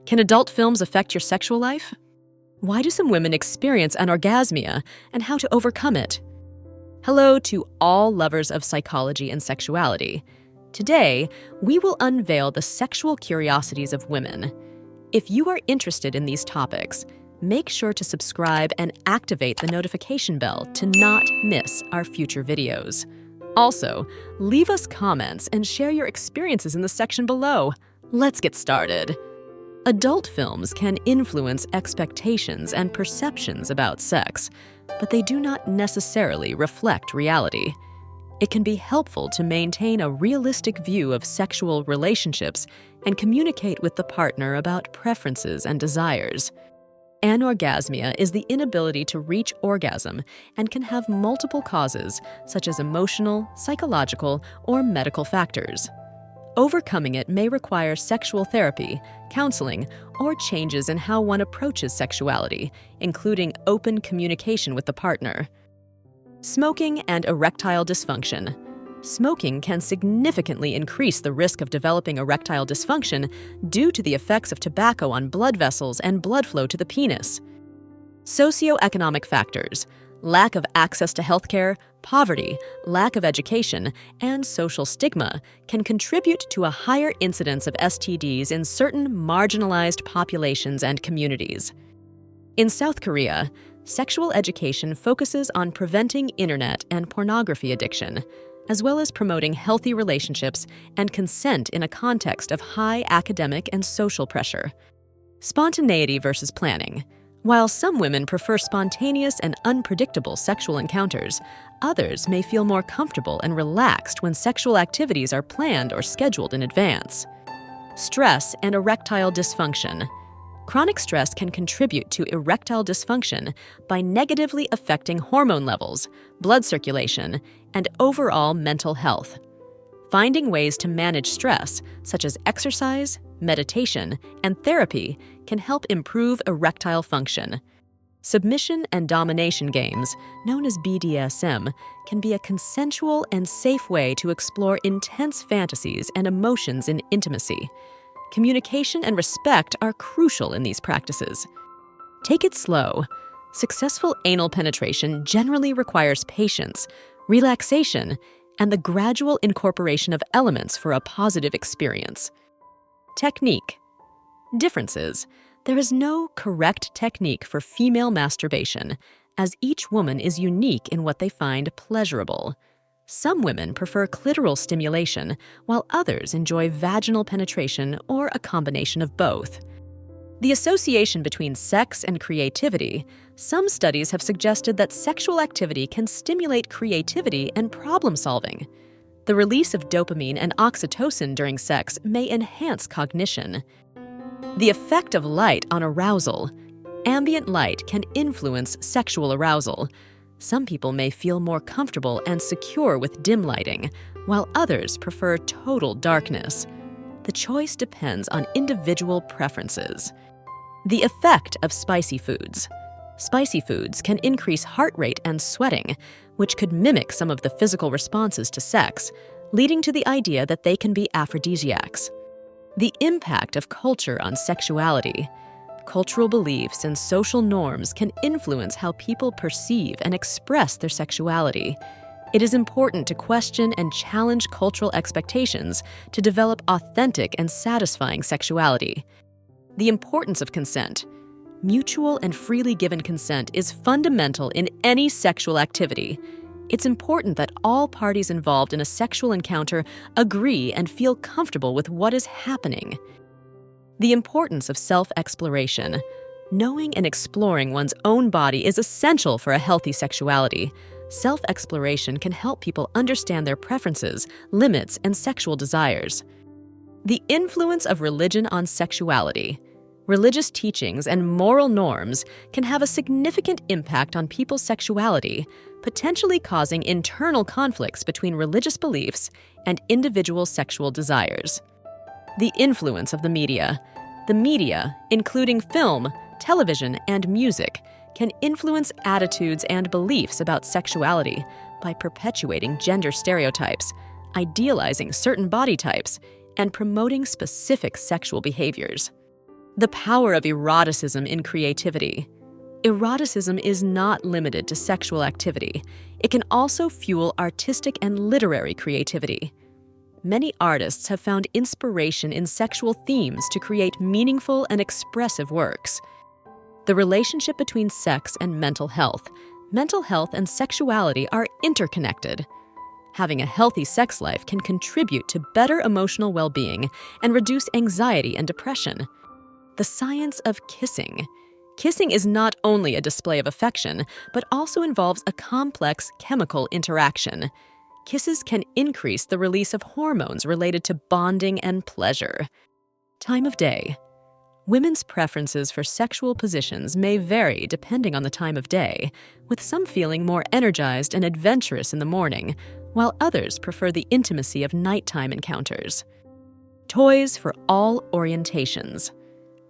Can adult films affect your sexual life? Why do some women experience anorgasmia and how to overcome it? Hello to all lovers of psychology and sexuality. Today, we will unveil the sexual curiosities of women. If you are interested in these topics, make sure to subscribe and activate the notification bell to not miss our future videos. Also, leave us comments and share your experiences in the section below. Let's get started. Adult films can influence expectations and perceptions about sex, but they do not necessarily reflect reality. It can be helpful to maintain a realistic view of sexual relationships and communicate with the partner about preferences and desires. Anorgasmia is the inability to reach orgasm and can have multiple causes, such as emotional, psychological, or medical factors. Overcoming it may require sexual therapy, counseling, or changes in how one approaches sexuality, including open communication with the partner. Smoking and erectile dysfunction. Smoking can significantly increase the risk of developing erectile dysfunction due to the effects of tobacco on blood vessels and blood flow to the penis. Socioeconomic factors. Lack of access to healthcare, poverty, lack of education, and social stigma can contribute to a higher incidence of STDs in certain marginalized populations and communities. In South Korea, sexual education focuses on preventing internet and pornography addiction, as well as promoting healthy relationships and consent in a context of high academic and social pressure. Spontaneity versus planning. While some women prefer spontaneous and unpredictable sexual encounters, others may feel more comfortable and relaxed when sexual activities are planned or scheduled in advance. Stress and erectile dysfunction. Chronic stress can contribute to erectile dysfunction by negatively affecting hormone levels, blood circulation, and overall mental health. Finding ways to manage stress, such as exercise, meditation, and therapy, can help improve erectile function. Submission and domination games, known as BDSM, can be a consensual and safe way to explore intense fantasies and emotions in intimacy. Communication and respect are crucial in these practices. Take it slow. Successful anal penetration generally requires patience, relaxation, and the gradual incorporation of elements for a positive experience. Technique. Differences. There is no correct technique for female masturbation, as each woman is unique in what they find pleasurable. Some women prefer clitoral stimulation, while others enjoy vaginal penetration or a combination of both. The association between sex and creativity. Some studies have suggested that sexual activity can stimulate creativity and problem-solving. The release of dopamine and oxytocin during sex may enhance cognition. The effect of light on arousal. Ambient light can influence sexual arousal. Some people may feel more comfortable and secure with dim lighting, while others prefer total darkness. The choice depends on individual preferences. The effect of spicy foods. Spicy foods can increase heart rate and sweating, which could mimic some of the physical responses to sex, leading to the idea that they can be aphrodisiacs. The impact of culture on sexuality. Cultural beliefs and social norms can influence how people perceive and express their sexuality. It is important to question and challenge cultural expectations to develop authentic and satisfying sexuality. The importance of consent. Mutual and freely given consent is fundamental in any sexual activity. It's important that all parties involved in a sexual encounter agree and feel comfortable with what is happening. The importance of self-exploration. Knowing and exploring one's own body is essential for a healthy sexuality. Self-exploration can help people understand their preferences, limits, and sexual desires. The influence of religion on sexuality. Religious teachings and moral norms can have a significant impact on people's sexuality, potentially causing internal conflicts between religious beliefs and individual sexual desires. The influence of the media. The media, including film, television, and music, can influence attitudes and beliefs about sexuality by perpetuating gender stereotypes, idealizing certain body types, and promoting specific sexual behaviors. The power of eroticism in creativity. Eroticism is not limited to sexual activity. It can also fuel artistic and literary creativity. Many artists have found inspiration in sexual themes to create meaningful and expressive works. The relationship between sex and mental health and sexuality are interconnected. Having a healthy sex life can contribute to better emotional well-being and reduce anxiety and depression. The science of kissing. Kissing is not only a display of affection, but also involves a complex chemical interaction. Kisses can increase the release of hormones related to bonding and pleasure. Time of day. Women's preferences for sexual positions may vary depending on the time of day, with some feeling more energized and adventurous in the morning, while others prefer the intimacy of nighttime encounters. Toys for all orientations.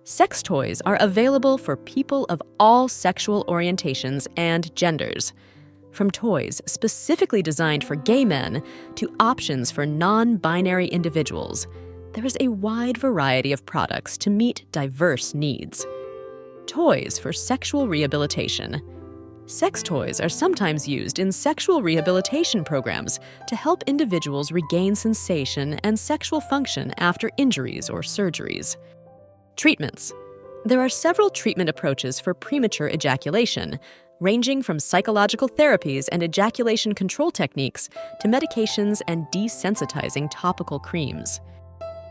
Sex toys are available for people of all sexual orientations and genders. From toys specifically designed for gay men to options for non-binary individuals, there is a wide variety of products to meet diverse needs. Toys for sexual rehabilitation. Sex toys are sometimes used in sexual rehabilitation programs to help individuals regain sensation and sexual function after injuries or surgeries. Treatments. There are several treatment approaches for premature ejaculation, ranging from psychological therapies and ejaculation control techniques to medications and desensitizing topical creams.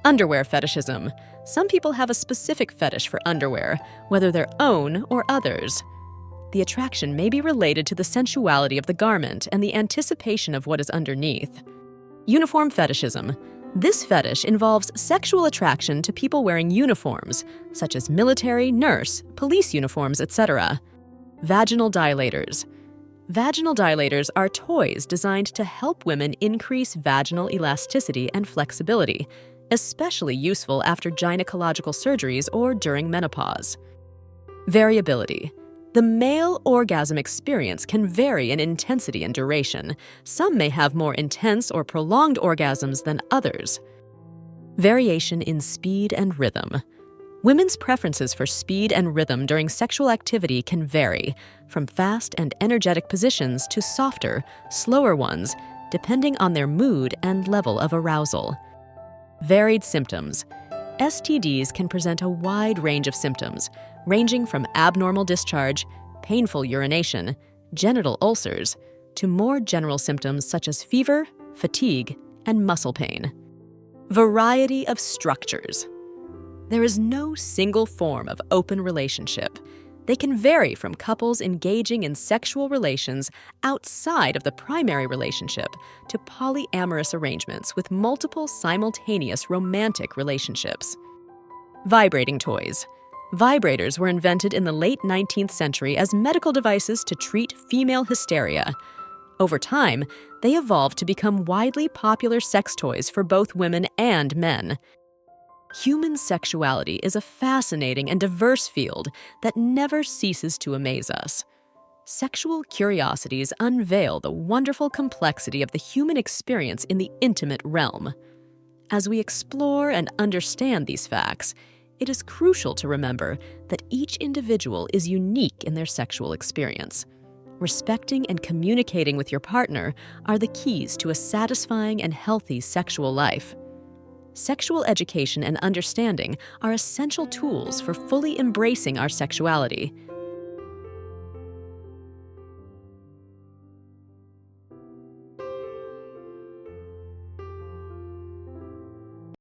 Underwear fetishism. Some people have a specific fetish for underwear, whether their own or others. The attraction may be related to the sensuality of the garment and the anticipation of what is underneath. Uniform fetishism. This fetish involves sexual attraction to people wearing uniforms, such as military, nurse, police uniforms, etc. Vaginal dilators. Vaginal dilators are toys designed to help women increase vaginal elasticity and flexibility, especially useful after gynecological surgeries or during menopause. Variability. The male orgasm experience can vary in intensity and duration. Some may have more intense or prolonged orgasms than others. Variation in speed and rhythm. Women's preferences for speed and rhythm during sexual activity can vary, from fast and energetic positions to softer, slower ones, depending on their mood and level of arousal. Varied symptoms. STDs can present a wide range of symptoms, ranging from abnormal discharge, painful urination, genital ulcers, to more general symptoms such as fever, fatigue, and muscle pain. Variety of structures. There is no single form of open relationship. They can vary from couples engaging in sexual relations outside of the primary relationship to polyamorous arrangements with multiple simultaneous romantic relationships. Vibrating toys. Vibrators were invented in the late 19th century as medical devices to treat female hysteria. Over time, they evolved to become widely popular sex toys for both women and men. Human sexuality is a fascinating and diverse field that never ceases to amaze us. Sexual curiosities unveil the wonderful complexity of the human experience in the intimate realm. As we explore and understand these facts, it is crucial to remember that each individual is unique in their sexual experience. Respecting and communicating with your partner are the keys to a satisfying and healthy sexual life. Sexual education and understanding are essential tools for fully embracing our sexuality.